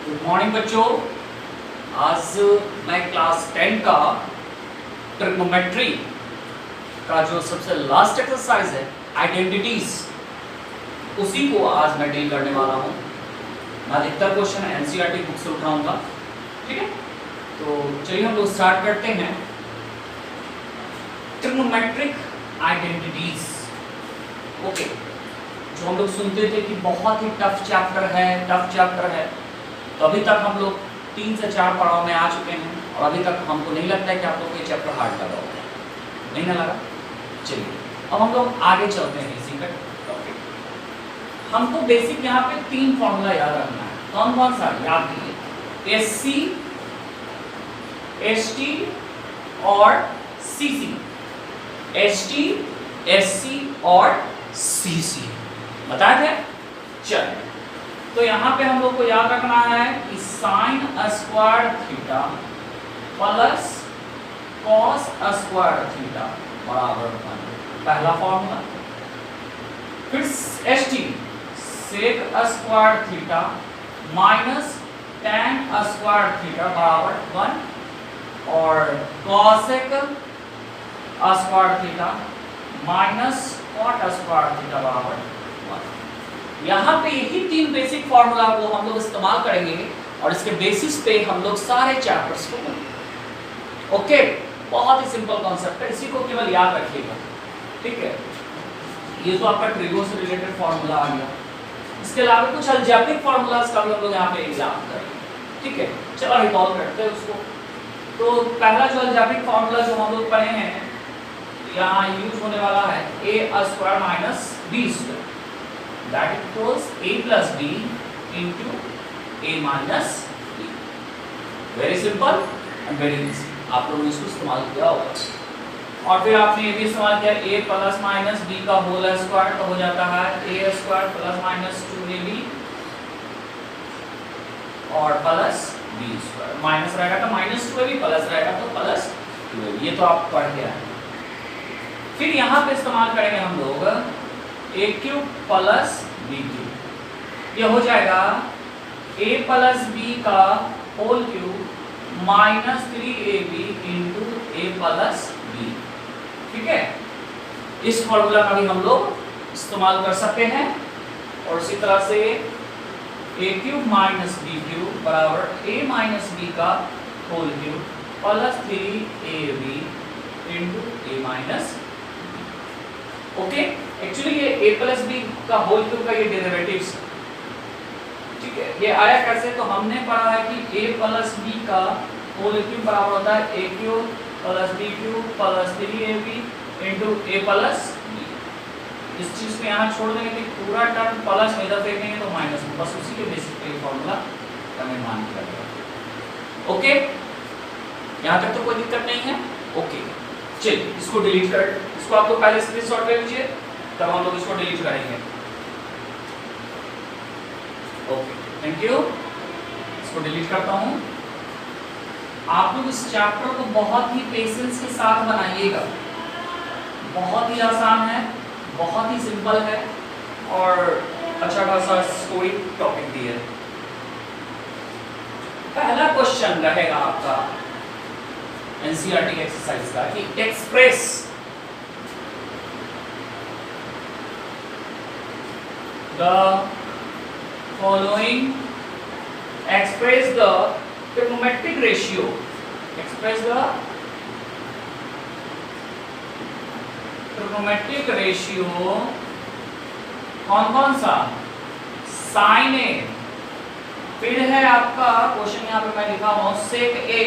Good morning बच्चों। आज मैं क्लास 10 का ट्रिग्नोमेट्री का जो सबसे लास्ट एक्सरसाइज है आइडेंटिटीज, उसी को आज मैं डील करने वाला हूँ। मैं अधिकतर क्वेश्चन एनसीईआरटी बुक से उठाऊंगा, ठीक है। तो चलिए हम लोग स्टार्ट करते हैं। Trigonometric identities, okay. जो हम लोग सुनते थे कि बहुत ही टफ चैप्टर है, तो अभी तक हम लोग 3 से 4 पड़ाव में आ चुके हैं और अभी तक हमको नहीं लगता है कि आप लोग को ये चैप्टर हार्ड लगा होगा, नहीं ना लगा। चलिए अब हम लोग आगे चलते हैं इसी पे टॉपिक। हमको बेसिक यहाँ पे 3 फॉर्मूला याद रखना है। कौन कौन सा याद कीजिए? एससी, एसटी और सीसी। एसटी, एससी और सीसी बताया है। चलिए तो यहाँ पे हम लोग को याद रखना है कि sine square theta plus cos square theta बराबर 1, पहला फॉर्मूला। फिर एसटी sec square theta minus tan square theta बराबर 1 और cosec square theta minus cot square theta बराबर 1। यहाँ पे यही 3 बेसिक फार्मूला को हम लोग इस्तेमाल करेंगे और इसके बेसिस पे हम लोग सारे चैप्टर्स को पढ़ेंगे। ओके, बहुत ही सिंपल कॉन्सेप्ट है, इसी को केवल याद रखिएगा, ठीक है। ये तो आपका ट्रिगो से रिलेटेड फार्मूला आ गया। इसके अलावा कुछ अलजेब्रिक फार्मूलाज का भी हम लोग यहाँ पे याद करेंगे, ठीक है। चलो रिकॉल करते हैं उसको। तो पहला जो अलजेब्रिक फार्मूला जो हम लोग पढ़े हैं यहाँ यूज होने वाला है a square minus b square, that equals a plus b into a minus b। Very simple and very easy, आप लोगों ने इसको इस्तेमाल किया होगा। और फिर आपने ये भी इस्तेमाल किया a प्लस माइनस b का होल स्क्वायर, तो हो जाता है a square plus minus 2ab और प्लस b स्क्वायर। माइनस रहेगा तो माइनस 2ab, प्लस रहेगा तो प्लस 2ab। ये तो आप पढ़ के आए। फिर यहाँ पे इस्तेमाल करेंगे हम लोग a cube plus b cube. ये हो जाएगा a प्लस b का whole cube minus 3ab into a plus b, ठीक है। इस फॉर्मूला का भी हम लोग इस्तेमाल कर सकते हैं। और इसी तरह से a cube minus b cube बराबर a माइनस b का whole cube plus 3ab into a minus. Okay, actually ये a प्लस बी का होल क्यूब का ये डेरिवेटिव्स, ठीक है। ये आया कैसे? तो हमने पढ़ा है कि a प्लस b का होल क्यूब बराबर होता है a cube plus b cube plus 3ab into a plus b। इस चीज को यहाँ छोड़ देंगे कि पूरा टर्म प्लस में इधर फेंकेंगे तो माइनस में, बस उसी के बेसिस पे फॉर्मूला का निर्माण किया गया। ओके, यहाँ तक तो कोई दिक्कत नहीं है। ओके, चलिए इसको डिलीट कर, इसको आप लोग पहले स्क्रीनशॉट ले लीजिए, तब हम लोग इसको डिलीट करेंगे। Okay, thank you. इसको डिलीट करता हूँ। आप लोग इस चैप्टर को बहुत ही पेशेंस के साथ बनाइएगा। बहुत ही आसान है, बहुत ही सिंपल है और अच्छा खासा स्टोरी टॉपिक भी है। पहला क्वेश्चन रहेगा आपका एनसीईआरटी एक्सरसाइज का कि express the following, express the trigonometric ratio, express the trigonometric ratio कौन कौन सा? साइन ए, फिर है आपका क्वेश्चन यहाँ पे मैं लिखा हुआ हूँ sec A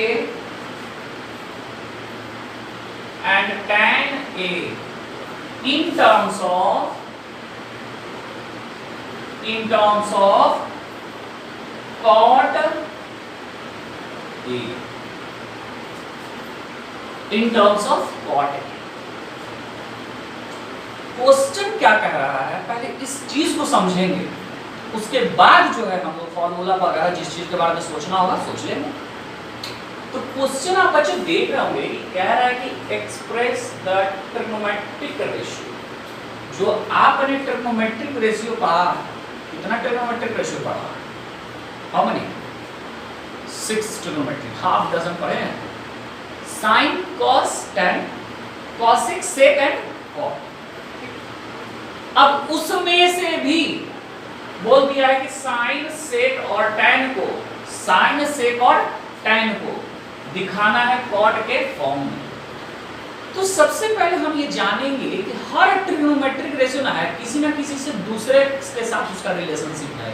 and tan a in terms of cot a, in terms of cot a। Question क्या कह रहा है, पहले इस चीज को समझेंगे, उसके बाद जो है हम लोग फॉर्मूला वगैरह जिस चीज के बारे में सोचना होगा सोच लेंगे। तो क्वेश्चन आप बच्चे देख रहे होंगे, कह रहा है कि एक्सप्रेस द ट्रिग्नोमेट्रिक रेशियो। जो आपने ट्रिग्नोमेट्रिक रेशियो पढ़ा, कितना ट्रिग्नोमेट्रिक रेशियो पढ़ा? How many? 6 trigonometry, half dozen पढ़े हैं। Sine, cos, tan, cosec, sec and cot. अब उसमें से भी बोल दिया है कि साइन, सेक और टैन को, साइन, सेक और टैन को दिखाना है कॉट के फॉर्म में। तो सबसे पहले हम ये जानेंगे कि हर ट्रिग्नोमेट्रिक रेशियो ना है किसी ना किसी से दूसरे के साथ उसका रिलेशनशिप है।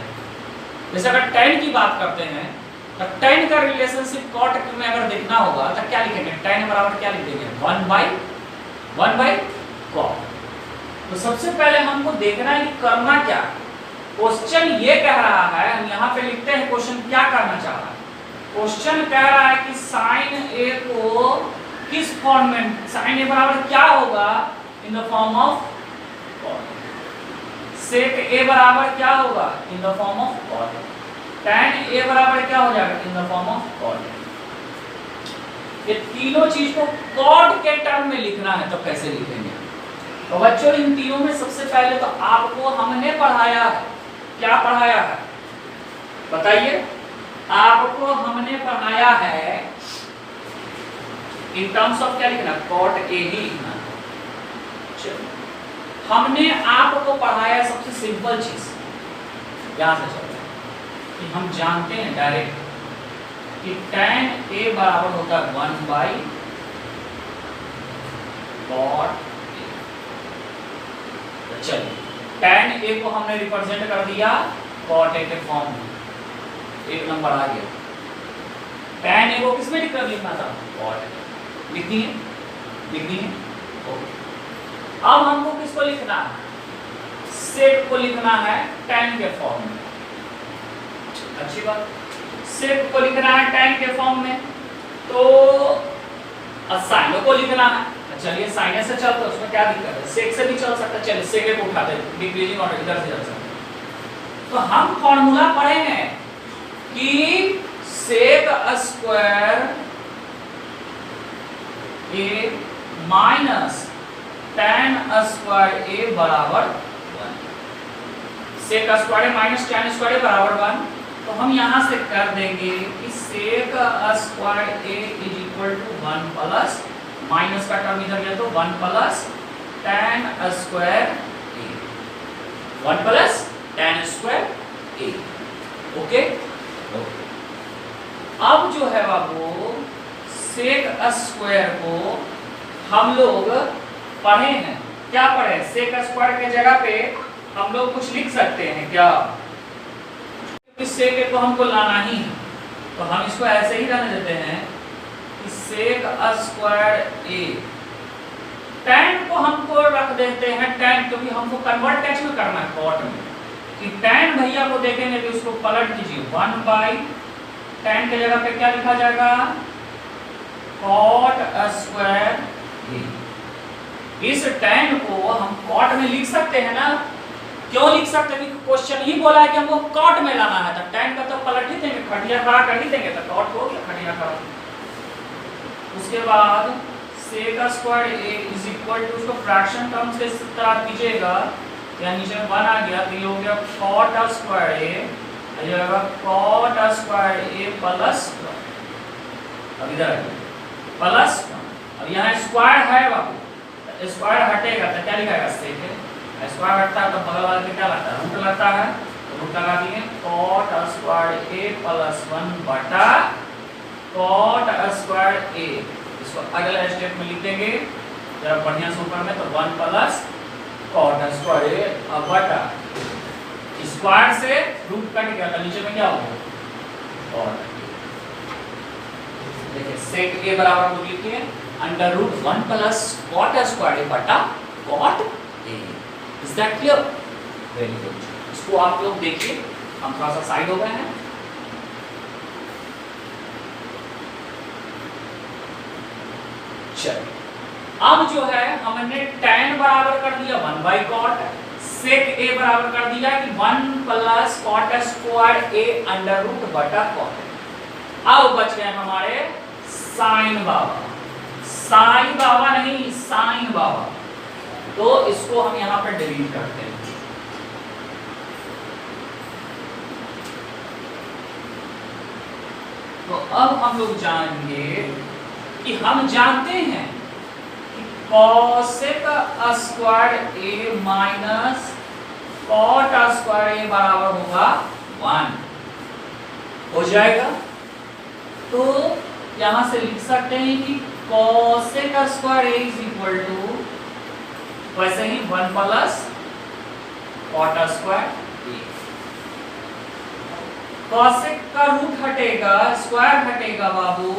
जैसे अगर टैन की बात करते हैं तो टैन का रिलेशनशिप कॉट में अगर देखना होगा तो क्या लिखेंगे, टैन बराबर क्या लिख देंगे, 1 बाई कॉट। तो सबसे पहले हमको देखना है कि करना क्या। क्वेश्चन ये कह रहा है, हम यहाँ पे लिखते हैं क्वेश्चन क्या करना चाह रहा है। क्वेश्चन कह रहा है कि साइन ए को किस फॉर्म में, साइन ए बराबर क्या होगा, in the form of cot. Sec A बराबर क्या होगा, in the form of cot. Tan A बराबर क्या हो जाएगा, in the form of cot. ये तीनों चीज को कॉट के टर्म में लिखना है तो कैसे लिखेंगे। तो बच्चों इन तीनों में सबसे पहले तो आपको हमने पढ़ाया है, क्या पढ़ाया है बताइए। आपको हमने पढ़ाया है इन टर्म्स ऑफ क्या लिखना, कॉट ए ही लिखना। चलो हमने आपको पढ़ाया सबसे सिंपल चीज यहां से चलते हैं कि हम जानते हैं डायरेक्ट कि टैन ए बराबर होता है 1 बाई कॉट। चलिए टैन ए को हमने रिप्रेजेंट कर दिया कॉट ए के फॉर्म में, एक नंबर आ गया। टैन ए को किसमें लिखना था, कॉट। लिख दिए ओके। अब हमको किसको लिखना है, सेक को लिखना है टैन के फॉर्म में। अच्छी बात, सेक को लिखना है टैन के फॉर्म में, तो साइन को लिखना है। चलिए साइन से चलता है, उसमें क्या दिक्कत है, सेक से भी चल सकता है। चलिए सेक को उठाते हैं, डिक्रीजिंग ऑर्डर इधर से चल सकता है। तो हम फॉर्मूला पढ़े हैं कि sec square A minus tan square a बराबर 1। Sec square A minus tan square a बराबर 1। तो हम यहां से कर देंगे कि sec square a is equal to 1 plus, minus का टर्म इधर गया तो 1 plus tan square a, 1 plus tan square a. Okay. अब जो है बाबू सेक स्क्वायर को हम लोग पढ़े हैं, क्या पढ़े, सेक स्क्वायर के जगह पे हम लोग कुछ लिख सकते हैं क्या, सेक को हमको लाना ही है तो हम इसको ऐसे ही रहने देते हैं कि सेक स्क्वायर ए। टैन को हमको रख देते हैं टैन, क्योंकि हमको कन्वर्ट कैच में करना है कॉट में, कि टैन भैया को देखेंगे तो उसको पलट दीजिए 1 बाई टैन के जगह पे क्या लिखा जाएगा, कॉट स्क्वायर ए। इस टैन को हम कॉट में लिख सकते हैं ना, क्यों लिख सकते हैं, क्वेश्चन ही बोला है कि हमको कॉट में लाना है, तो टैन का तो पलट ही देंगे, खटिया खड़ा कर ही देंगे, तो कॉट हो गया खटिया खड़ा। उसके बाद sec square a is equal to, उसको फ्रैक्शन टर्म्स के तरह कीजिएगा, या नीचे में 1 आ गया तो ये हो गया कॉट स्क्वायर ए, ये होगा कॉट स्क्वायर ए प्लस, अब इधर प्लस, अब यहाँ स्क्वायर है बाबू, स्क्वायर हटेगा तो क्या लिखेगा, सेक। स्क्वायर हटता है तो बगल वाले पे क्या लगता है, रूट लगता है, तो रूट लगा दिए कॉट स्क्वायर ए प्लस 1 बटा कॉट स्क्वायर ए। इसको अगले स्टेप में लिख देंगे जरा बढ़िया से ऊपर में, तो 1 प्लस कॉट स्क्वायर ए अब बटा स्क्वायर से रूट कट गया तो नीचे में क्या होगा, कॉट। देखिए सेक ए बराबर रूट लिखिए under root 1 plus cot square A बटा cot A. Is that clear, very good. इसको आप लोग देखिए, हम थोड़ा सा साइड हो गए हैं। चलिए अब जो है हमने टैन बराबर कर दिया 1 बाई कॉट, सेक ए बराबर कर दिया कि 1 plus cot square A under root बटा कॉट। अब बच गए हमारे साइन बाबा, साइन बाबा नहीं साइन बाबा, तो इसको हम यहां पर डिलीट करते हैं। तो अब हम लोग जानेंगे कि हम जानते हैं कि cosec square a minus cot square a बराबर होगा 1 हो जाएगा। तो यहां से लिख सकते हैं कि cosec square a is equal to वैसे ही 1 plus cot square a। cosec का रूट हटेगा, स्क्वायर हटेगा बाबू,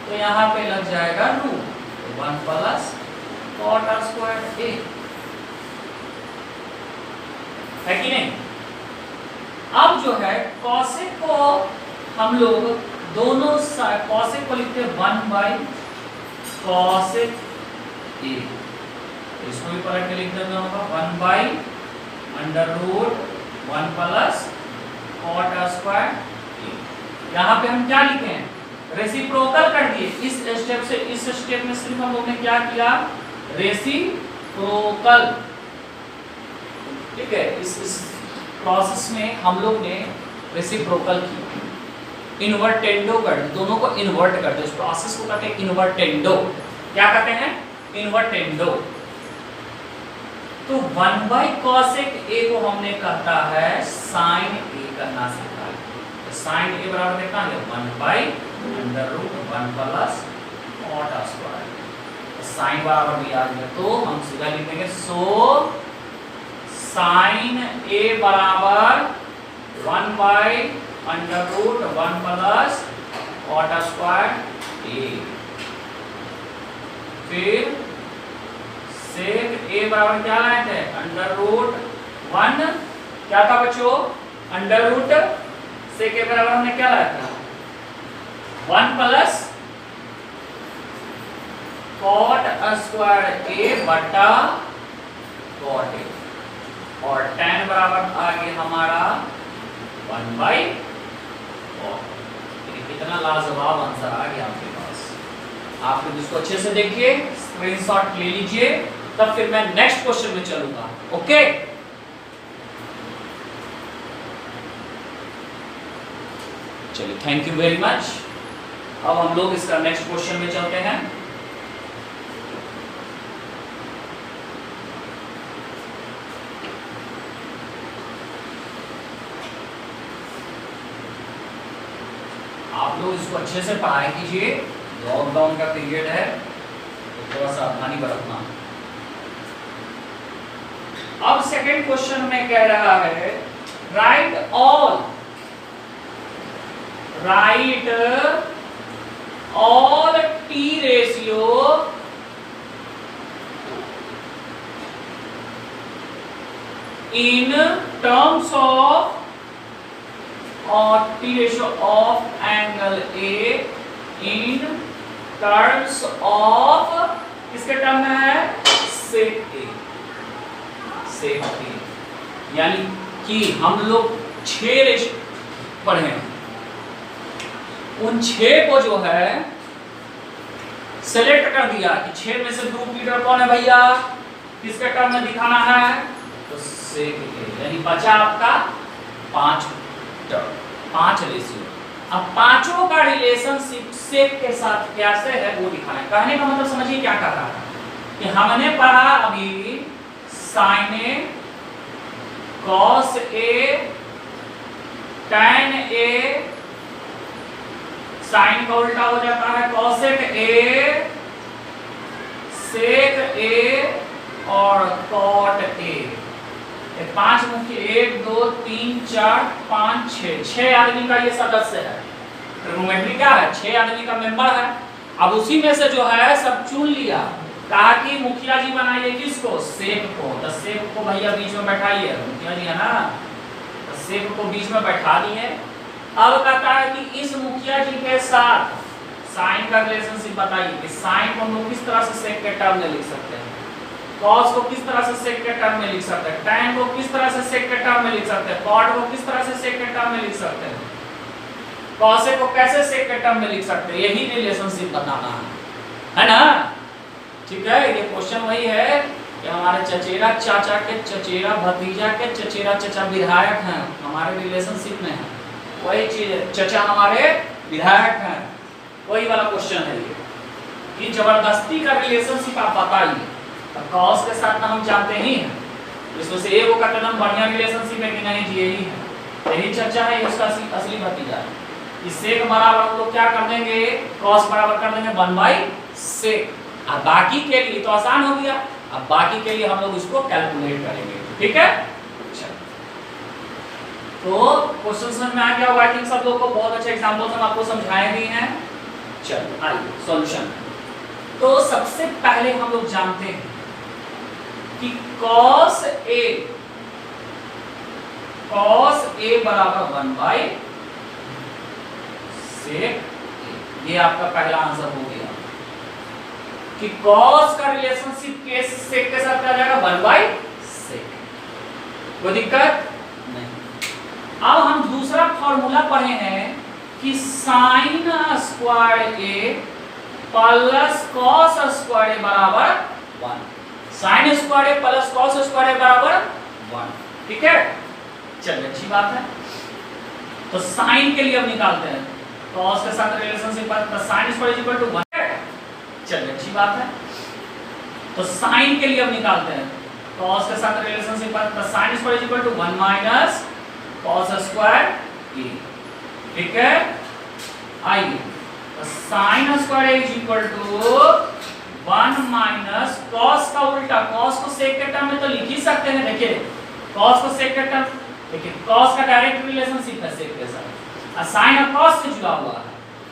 तो यहाँ पे लग जाएगा रूट, तो 1 प्लस cot स्क्वायर a है कि नहीं। अब जो है cosec को हम लोग दोनों cosec को लिखते हैं 1 बाई cosec a, इसको भी पलट के लिख देना होगा 1 by under root 1 plus cot square a। यहाँ पे हम क्या लिखे हैं, रेसिप्रोकल कर दिए। इस स्टेप से इस स्टेप में सिर्फ हम लोग ने क्या किया, रेसिप्रोकल, ठीक है। इस प्रोसेस में हम लोग ने रेसिप्रोकल किया, इन्वर्टेंडो कर दिया, दोनों को इन्वर्ट करते हैं, उस प्रोसेस को कहते हैं इन्वर्टेंडो। क्या कहते हैं, इन्वर्टेंडो। तो 1 बाई cosec a को हमने कहता है sin a करना सीखा है। तो sin a बराबर कितना है, 1 by under root 1 plus cot square. तो sin बराबर भी आ गया, तो हम सीधा लिखेंगे सो sin a बराबर 1 by under root 1 plus cot square a। फिर sec a बराबर क्या लाए थे, अंडर रूट 1, क्या था बच्चों, अंडर रूट sec a बराबर हमने क्या लाया था 1 प्लस cot स्क्वायर a बटा cot a, और tan बराबर आ गया हमारा 1 बाई cot। कितना लाजवाब आंसर आ गया आपके पास। आप लोग इसको अच्छे से देखिए, स्क्रीनशॉट ले लीजिए, तब फिर मैं नेक्स्ट क्वेश्चन में चलूंगा। ओके, चलिए, थैंक यू वेरी मच। अब हम लोग इसका नेक्स्ट क्वेश्चन में चलते हैं। आप लोग इसको अच्छे से पढ़ाई कीजिए, लॉकडाउन का पीरियड है, तो थोड़ा सावधानी बरतना। अब सेकंड क्वेश्चन में कह रहा है right all T ratio in terms of T ratio of angle A in terms of किसके टर्म में है, sec A, sec A। यानी कि हम लोग 6 रेशियो पढ़े, उन 6 को जो है सेलेक्ट कर दिया कि 6 में से ग्रुप लीडर कौन है भैया, किसके टर्म में दिखाना है, तो sec A। यानी बचा आपका 5 टर्म, 5 रेशियो। अब पांचों का रिलेशनशिप सेक के साथ कैसे है वो दिखाना है। कहने का मतलब समझिए क्या कर रहा है कि हमने पढ़ा अभी sin A cos A tan A, sin का उल्टा हो जाता है cosec A, sec A और cot A। 5 मुख्य, 1 2 3 4 5 6 आदमी का ये सदस्य है। ट्रिग्नोमेट्री क्या है, 6 आदमी का मेंबर है। अब उसी में से जो है सब चुन लिया, कहा कि मुखिया जी बनाइए किसको, सेक को। तो सेक को भैया बीच में बैठाइए, मुखिया जी है ना, तो सेक को बीच में बैठा दिए। अब कहता है कि इस मुखिया जी के साथ साइन का रिलेशनशिप बताइए कि साइन को हम लोग किस तरह से सेक के टर्म में लिख सकते हैं, कॉस को किस तरह से सेक के टर्म में लिख सकते हैं, tan को किस तरह से सेक के टर्म में लिख सकते हैं, cot को किस तरह से सेक के टर्म में लिख सकते हैं, cosec को कैसे सेक के टर्म में लिख सकते हैं। यही रिलेशनशिप बताना है ना। ठीक है, ये क्वेश्चन वही है कि हमारे चचेरा चाचा के चचेरा भतीजा के चचेरा चचा विधायक हैं, हमारे रिलेशनशिप में है। वही चीज चचा हमारे विधायक हैं, वही वाला क्वेश्चन है ये कि जबरदस्ती का रिलेशनशिप आप बताइए। तो कॉस के साथ ना हम जानते ही हैं, इसमें से ए वो का कदम बढ़िया रिलेशनशिप है कि नहीं जी, यही है, यही चर्चा है, इसका असली भतीजा है। इससे के बराबर हम लोग क्या कर देंगे, कॉस बराबर कर देंगे 1/sec। अब बाकी के लिए तो आसान हो गया, अब बाकी के लिए हम लोग इसको कैलकुलेट करेंगे, ठीक है। तो क्वेश्चन समझ में आ गया होगा, आई थिंक सब लोग को बहुत अच्छे एग्जांपल्स हम आपको समझाए भी हैं। चलो आइए सॉल्यूशन। तो सबसे पहले हम लोग जानते हैं कि cos a बराबर 1/sec। ये आपका पहला आंसर हो गया कि cos का रिलेशनशिप sec के साथ क्या जाएगा 1/sec। कोई दिक्कत नहीं। अब हम दूसरा फॉर्मूला पढ़े हैं कि sin square a plus cos square a बराबर 1। sin square a plus cos square a बराबर 1, ठीक है। चलिए अच्छी बात है। तो sin के लिए अब निकालते हैं, cos के साथ रिलेशनशिप है तो sin स्क्वायर इक्वल टू 1 है। चलिए अच्छी बात है। तो sin के लिए अब निकालते हैं, cos के साथ रिलेशनशिप है तो sin square equal to 1 minus cos square a, ठीक है। आइए तो sin square a is equal to 1 minus cos का उल्टा, cos को sec के टर्म में तो लिख ही सकते हैं। देखिए cos को sec के टर्म, देखिए cos का डायरेक्ट रिलेशनशिप है sec के साथ, और sin और cos से जुड़ा हुआ है,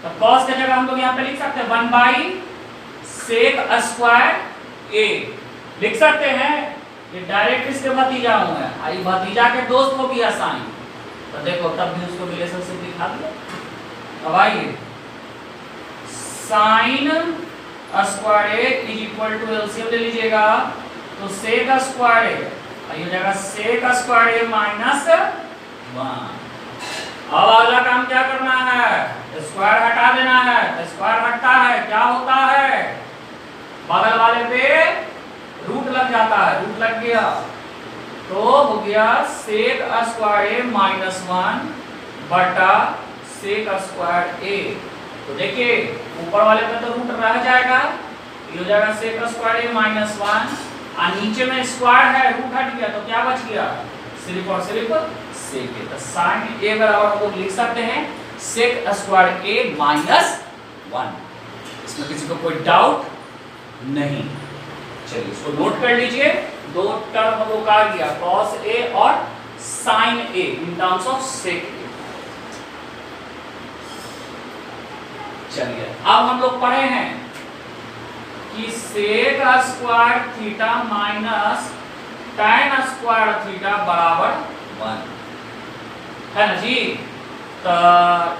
तो cos की जगह हम लोग यहाँ पे लिख सकते हैं 1/sec स्क्वायर a लिख सकते हैं। ये डायरेक्ट इसके भतीजा हुआ है, आई भतीजा के दोस्त को भी sin, तो देखो तब भी उसको रिलेशनशिप दिखा दिया। अब आइए sin square a is equal to LCM ले लीजिएगा तो sec स्क्वायर a, ये जगह sec स्क्वायर a माइनस 1। अब अगला काम क्या करना है, स्क्वायर हटा देना है। तो स्क्वायर हटता है क्या होता है, बगल वाले पे रूट लग जाता है, रूट लग गया तो हो गया sec स्क्वायर a माइनस 1 बटा sec स्क्वायर a। तो देखिए ऊपर वाले पे तो रूट रह जाएगा, ये हो जाएगा sec स्क्वायर a माइनस 1, और नीचे में स्क्वायर है, रूट हट गया तो क्या बच गया, सिर्फ और सिर्फ sec a। तो sin a बराबर हम लोग लिख सकते हैं sec स्क्वायर a माइनस 1। इसमें किसी को कोई डाउट नहीं। चलिए इसको नोट कर लीजिए, दो टर्म हम लोग आ गया cos a और sin a in terms of sec a। चलिए अब हम लोग पढ़े हैं कि sec square theta minus tan square theta बराबर 1 है ना जी। तो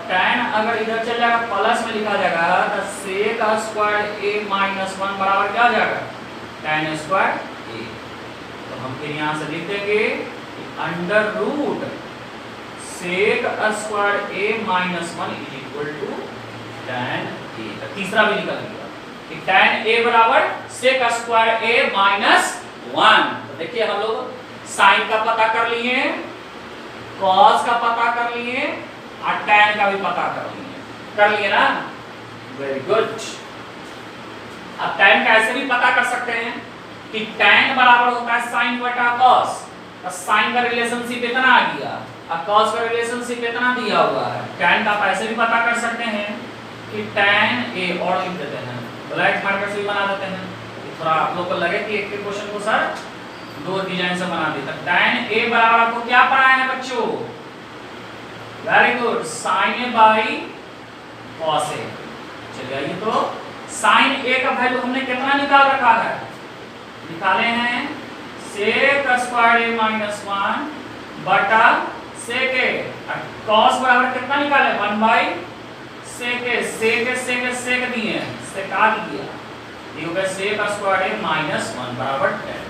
tan अगर इधर चल जाएगा प्लस में लिखा जाएगा तो sec स्क्वायर a माइनस 1 बराबर क्या हो जाएगा tan स्क्वायर a। तो हम फिर यहाँ से लिख देंगे under root sec square a minus 1 is equal to tan a। तीसरा भी निकल गया कि tan a बराबर sec स्क्वायर a माइनस 1। तो देखिए हम लोग sin का पता कर लिए, cos का पता कर लिए और tan का भी पता कर लिए ना, वेरी गुड। अब tan का ऐसे भी पता कर सकते हैं कि tan बराबर होता है sin बटा cos। तो sin का रिलेशनशिप इतना आ गया और cos का रिलेशनशिप इतना दिया हुआ है। tan का आप ऐसे भी पता कर सकते हैं कि tan a और लिख देते हैं, ब्लैक मार्कर से भी बना देते हैं, थोड़ा आप लोग को लगे कि एक क्वेश्चन को सर दो डिजाइन से बना देता। tan a बराबर आपको क्या पढ़ाया है बच्चों, very good, sin a by cos a। चलिए आइए तो sin a का वैल्यू हमने कितना निकाल रखा है, निकाले हैं sec स्क्वायर a माइनस 1 बटा sec a। cos बराबर कितना निकाले 1/sec a, sec दिए sec आ दिया, ये हो गया sec स्क्वायर a माइनस 1 बराबर 10।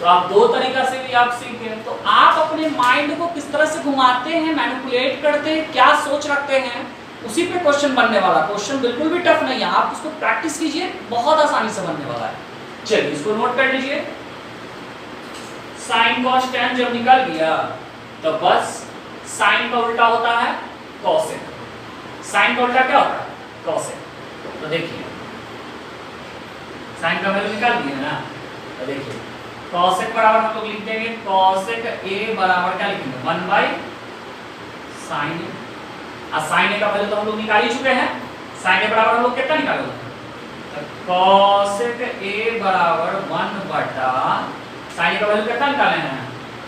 तो आप दो तरीका से भी आप सीख गए। तो आप अपने माइंड को किस तरह से घुमाते हैं, मैनिपुलेट करते हैं, क्या सोच रखते हैं, उसी पे क्वेश्चन बनने वाला। क्वेश्चन बिल्कुल भी टफ नहीं है, आप उसको प्रैक्टिस कीजिए, बहुत आसानी से बनने वाला है। चलिए इसको नोट कर लीजिए, sin cos tan जब निकल गया तो बस sin का उल्टा होता है cosec, साइन का उल्टा क्या होता है? कॉसेक। तो देखिए साइन का वैल्यू निकाल दिए ना, तो देखिए कॉसेक बराबर हम लोग लिख देंगे कॉसेक ए बराबर क्या लिखेंगे 1 बाई साइन ए। साइन ए का वैल्यू तो हम लोग निकाल ही चुके हैं, साइन ए बराबर हम लोग कितना निकालोगे? तो कॉसेक ए बराबर 1 बटा साइन ए का वैल्यू कितना निकाले हैं?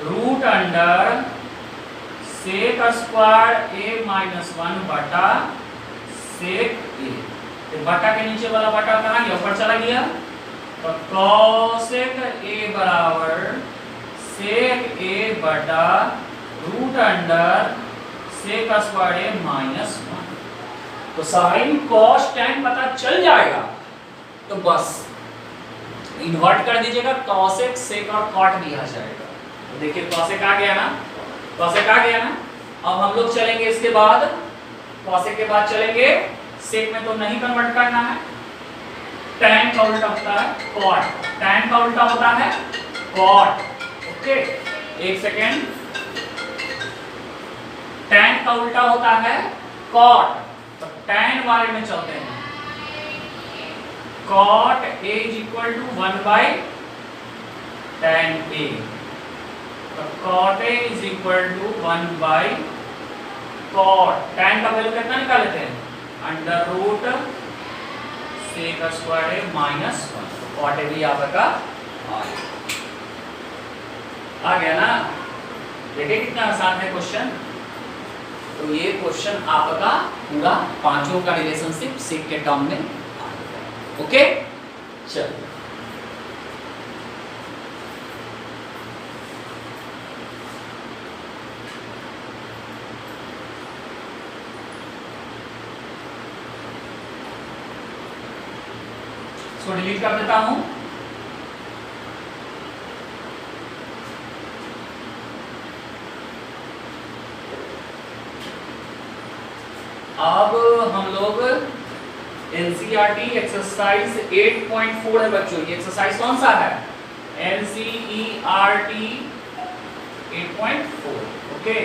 रूट अंडर सेक स्क्वायर ए माइनस 1 बटा सेक ए। तो बटा के नीचे वाला बटा कहाँ गया? ऊपर चला गया। तो कॉसेक ए बराबर सेक ए बटा रूट अंडर सेक स्क्वायर ए माइनस 1। तो साइन कॉस टैन पता चल जाएगा, तो बस इन्वर्ट कर दीजिएगा, कॉसेक सेक और कॉट भी आ जाएगा। तो देखिए कॉसेक आ गया ना, कॉसेक आ गया ना। अब हम लोग चलेंगे इसके बाद, कॉसेक के बाद चलेंगे सेक में, तो नहीं कन्वर्ट करना है। टैन का उल्टा होता है कॉट, टैन का उल्टा होता है कॉट। ओके एक सेकेंड, टैन का उल्टा होता है कॉट। तो टैन वाले में चलते हैं, cot A is equal to 1 by tan A. तो cot A is equal to 1 by cot, tan का वैल्यू कितना निकाल लेते हैं? अंडर रूट सेक स्क्वायर ए माइनस 1। तो कॉट ए भी आपका आ गया ना। देखिए कितना आसान है क्वेश्चन। तो ये क्वेश्चन आपका पूरा पांचों का रिलेशनशिप सेक के टर्म में आ गया। ओके चलिए इसको डिलीट कर देता हूं। अब हम लोग एनसीईआरटी एक्सरसाइज 8.4 है बच्चों। ये एक्सरसाइज कौन सा है? एनसीईआरटी 8.4। ओके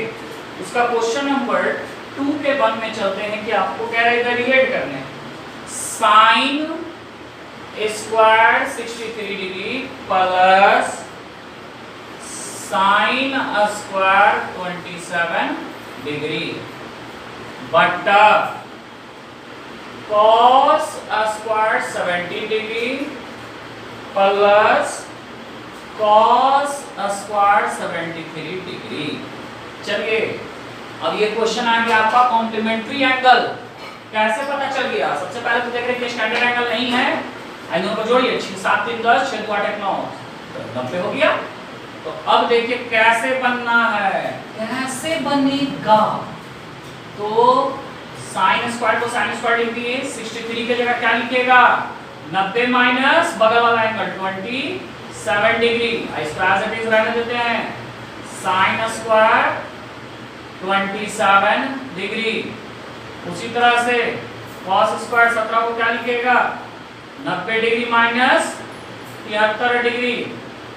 उसका क्वेश्चन नंबर 2 के 1 में चलते हैं कि आपको कह रहा है रिलेट करने sine square 63 degree plus sine square 27 degree बटा cos square 70 degree plus cos square 73 degree. चलिए अब ये क्वेश्चन आ गया आपका कॉम्प्लीमेंट्री एंगल। कैसे पता चल गया? सबसे पहले तो देख रहे हैं स्टैंडर्ड एंगल नहीं है, दोनों को जोड़िए 6 7 3 10 6 2 8 1 9 90 हो गया। तो अब देखिए कैसे बनना है, कैसे बनेगा। तो साइन स्क्वायर को साइन स्क्वायर लिख दिए, 63 की जगह क्या लिखिएगा 90 माइनस बगल वाला एंगल 27 डिग्री। इसको एज इट इज रहने देते हैं, साइन स्क्वायर 27 डिग्री। उसी तरह से कॉस स्क्वायर 17 को क्या लिखिएगा 90 डिग्री माइनस 73 डिग्री।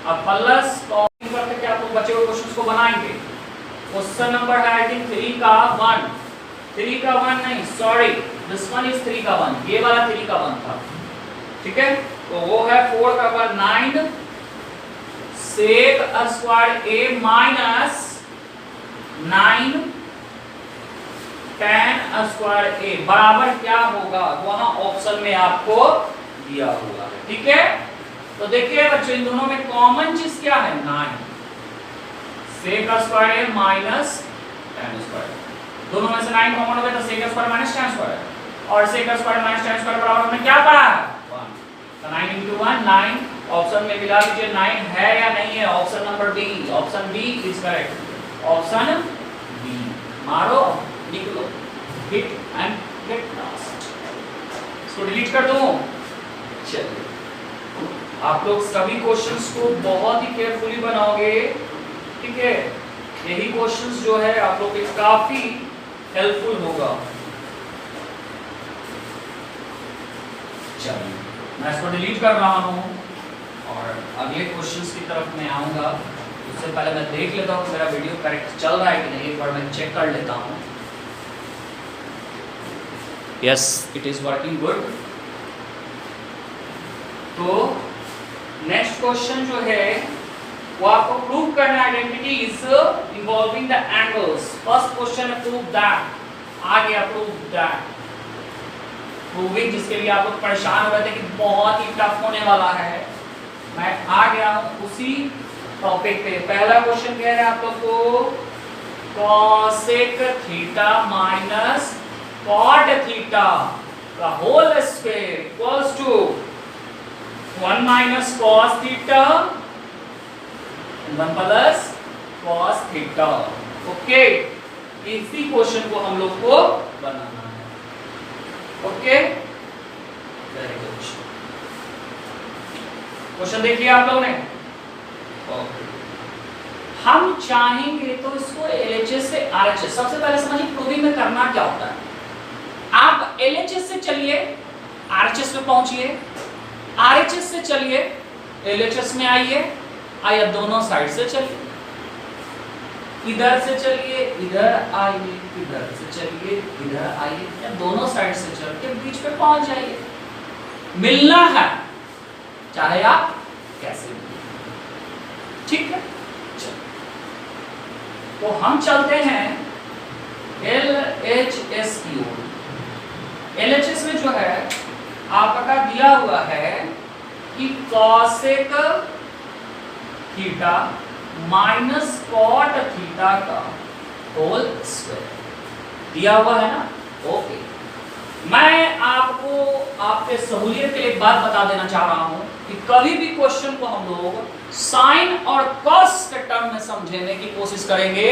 अब प्लस कॉपी करके आप लोग बचे हुए क्वेश्चंस को बनाएंगे। क्वेश्चन नंबर है आई थिंक 3 का 1, 3 का 1 नहीं सॉरी दिस वन इज 3 का 1, ये वाला 3 का 1 था, ठीक है। तो वो है 4 का 1 9 sec square A minus 9 tan square a बराबर क्या होगा, वहां ऑप्शन में आपको दिया हुआ है, ठीक है। तो देखिए बच्चों इन दोनों में कॉमन चीज क्या है 9 सेक स्क्वायर ए माइनस tan स्क्वायर। दोनों में से 9 कॉमन हो गया तो sec square minus tan square, और sec square minus tan square बराबर हमने क्या पढ़ा है 1। तो 9 into 1 9, ऑप्शन में मिला लीजिए 9 है या नहीं है, option number B, option B is correct, option B. मारो निकलो, हिट एंड गेट लॉस्ट। इसको डिलीट कर दूं। चलिए आप लोग सभी क्वेश्चंस को बहुत ही केयरफुली बनाओगे, ठीक है। यही क्वेश्चंस जो है आप लोग के काफी हेल्पफुल होगा। चलिए मैं इसको डिलीट कर रहा हूं और अगले क्वेश्चंस की तरफ मैं आऊंगा। उससे पहले मैं देख लेता हूं मेरा वीडियो करेक्ट चल रहा है कि नहीं, एक बार मैं चेक कर लेता हूं। Yes it is working good. तो नेक्स्ट क्वेश्चन जो है वो आपको प्रूव करना है identities involving the angles. First question है प्रूव दैट, आ गया प्रूव दैट। प्रूविंग जिसके लिए आप लोग परेशान हो रहे थे कि बहुत ही टफ होने वाला है, मैं आ गया हूं उसी टॉपिक पे। पहला क्वेश्चन कह रहे हैं आप लोग को cosec theta minus cot theta का whole square equals to 1 minus cos theta 1 plus cos theta. Okay, इसी क्वेश्चन को हम लोग को बनाना है। Okay, very good. क्वेश्चन देख लिया आप लोगों ने? ओके, हम चाहेंगे तो इसको LHS से RHS, सबसे पहले समझिए प्रूविंग में करना क्या होता है। आप LHS से चलिए RHS पे पहुंचिए, RHS से चलिए LHS में आइए, आइए दोनों साइड से चलिए, इधर से चलिए इधर आइए, इधर से चलिए इधर आइए, या दोनों साइड से चल के बीच पे पहुंच जाइए। मिलना है चाहे आप कैसे भी, ठीक है। तो हम चलते हैं LHS की ओर। LHS में जो है आपका दिया हुआ है कि cosec theta minus cot theta का होल स्क्वायर दिया हुआ है ना। ओके, मैं आपको आपके सहूलियत के लिए एक बात बता देना चाह रहा हूं कि कभी भी क्वेश्चन को हम लोग साइन और कॉस के टर्म में समझने की कोशिश करेंगे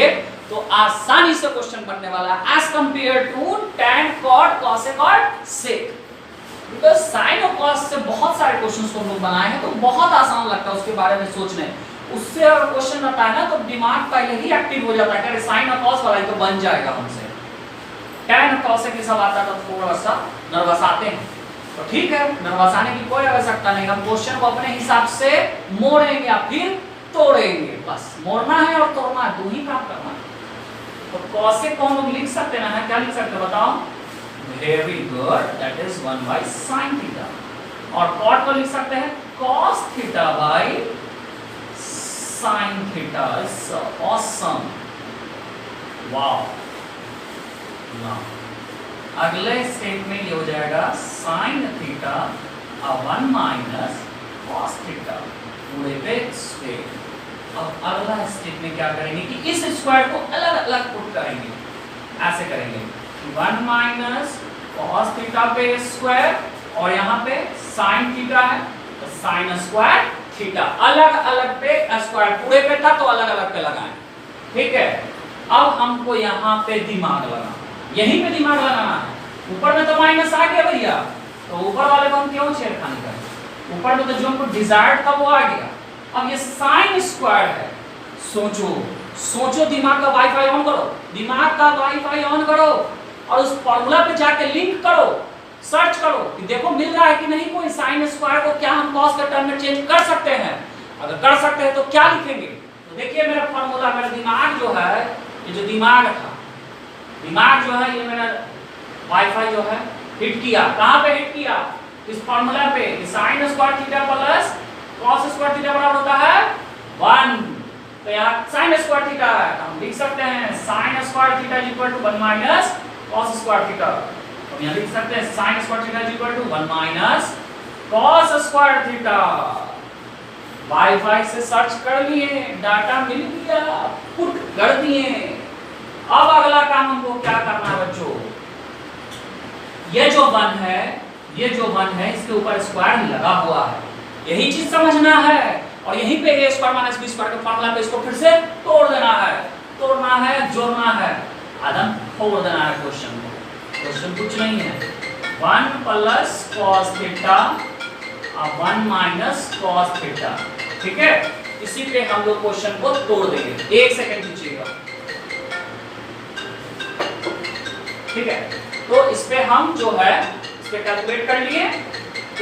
तो आसानी से क्वेश्चन बनने वाला है as compared to tan cot cosec और sec। बिकॉज साइन और कॉस से बहुत सारे क्वेश्चंस को हम लोग बनाए हैं तो बहुत आसान लगता है उसके बारे में सोचने। उससे अगर क्वेश्चन आता है ना तो दिमाग पहले ही एक्टिव हो जाता है कि साइन और कॉस वाला ही तो बन जाएगा हमसे। tan और cosec ये सब आता है तो थोड़ा सा नर्वस आते हैं, तो ठीक है, नर्वस आने की कोई आवश्यकता नहीं। हम क्वेश्चन को अपने हिसाब से मोड़ेंगे या फिर तोड़ेंगे, बस मोड़ना है और तोड़ना है, दो ही काम करना है। तो cosec को हम लोग लिख सकते हैं ना, क्या लिख सकते हैं बताओ? Very good, that is 1 by sin theta. और cot को लिख सकते हैं cos theta by sin theta. It's awesome, wow. Now अगले स्टेप में ये हो जाएगा sin theta 1 minus cos theta पूरे पे स्क्वायर। अब अगला स्टेप में क्या करेंगे कि इस स्क्वायर को अलग अलग पुट करेंगे, ऐसे करेंगे 1 माइनस cos थीटा पे स्क्वायर और यहाँ पे sin थीटा है तो sin स्क्वायर थीटा। अलग अलग पे स्क्वायर पूरे पे था तो अलग अलग पे लगाएं, ठीक है। अब हमको यहाँ पे दिमाग लगाना, यहीं पे दिमाग लगाना है। ऊपर में तो माइनस आ गया भैया, तो ऊपर वाले को हम क्यों छेड़खानी करें? ऊपर में तो जो हमको डिजायर्ड था वो आ गया। अब ये साइन स्क्वायर है, सोचो सोचो, दिमाग का वाईफाई ऑन करो, दिमाग का वाईफाई ऑन करो और उस फॉर्मूला पे जाके लिंक करो, सर्च करो कि देखो मिल रहा है कि नहीं कोई साइन स्क्वायर को क्या हम कॉस के टर्म में चेंज कर सकते हैं। अगर कर सकते हैं तो क्या लिखेंगे? तो देखिए मेरा फॉर्मूला, मेरा दिमाग जो है, ये जो दिमाग था, दिमाग जो है ये मेरा वाईफाई जो है हिट किया, कहां पे हिट किया? इस फार्मूला पे, sin square theta plus cos square theta बराबर होता है 1। तो यहाँ sin स्क्वायर थीटा है तो हम लिख सकते हैं sin square theta is equal to 1 minus cos square theta. तो यहाँ लिख सकते हैं sin square theta is equal to 1 minus cos square theta. Wifi से सर्च कर लिए, डाटा मिल गया, पुट कर दिए। अब अगला काम हमको क्या करना है बच्चों? ये जो 1 है, ये जो 1 है इसके ऊपर स्क्वायर लगा हुआ है, यही चीज समझना है। और यहीं पे a square minus b square के फार्मूला पे इसको फिर से तोड़ देना है, तोड़ना है, जोड़ना है, आदम तोड़ देना है क्वेश्चन को। क्वेश्चन कुछ नहीं है, 1 प्लस cos थीटा और 1 माइनस cos थीटा, ठीक है। इसी पे हम लोग क्वेश्चन को तोड़ देंगे। 1 सेकंड दीजिएगा, ठीक है। तो इस पे हम जो है इस पे कैलकुलेट कर लिए,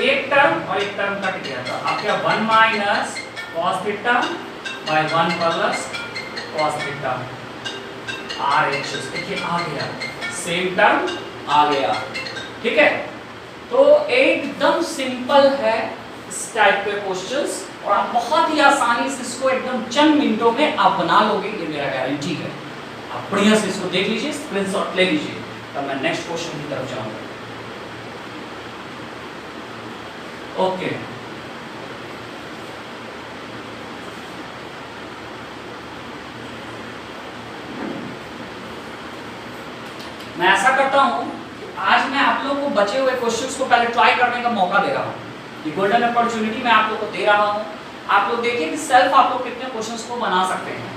एक टर्म और एक टर्म कट गया था। आप क्या 1 minus cos theta bye 1 plus cos theta RHS, देखिए आ गया, सेम टर्म आ गया। ठीक है, तो एकदम सिंपल है इस टाइप के क्वेश्चंस, और आप बहुत ही आसानी से इसको एकदम चंद मिनटों में आप बना लोगे, ये मेरा गारंटी है। आप बढ़िया से इसको देख लीजिए, स्क्रीनशॉट ले लीजिए, तब मैं नेक्स्ट क्वेश्चन की तरफ जाऊंगा। ओके, मैं ऐसा करता हूं कि आज मैं आप लोगों को बचे हुए क्वेश्चंस को पहले ट्राई करने का मौका दे रहा हूं। ये गोल्डन अपॉर्चुनिटी मैं आप लोगों को दे रहा हूं। आप लोग देखिए कि सेल्फ आप लोग कितने क्वेश्चंस को बना सकते हैं।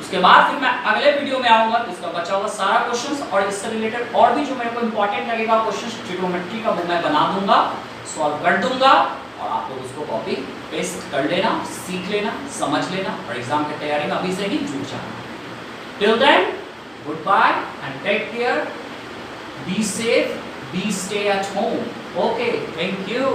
उसके बाद फिर मैं अगले वीडियो में आऊंगा तो इसका बचा हुआ सारा क्वेश्चंस और इससे रिलेटेड और भी जो मेरे को इंपॉर्टेंट लगेगा क्वेश्चंस ट्रिग्नोमेट्री का, वो मैं बना दूंगा, सॉल्व कर दूंगा, और आप लोग उसको कॉपी पेस्ट कर लेना, सीख लेना, समझ लेना, और एग्जाम की तैयारी में अभी से ही जुट जाना। Till then, goodbye and take care. Be safe, be stay at home. Okay, thank you.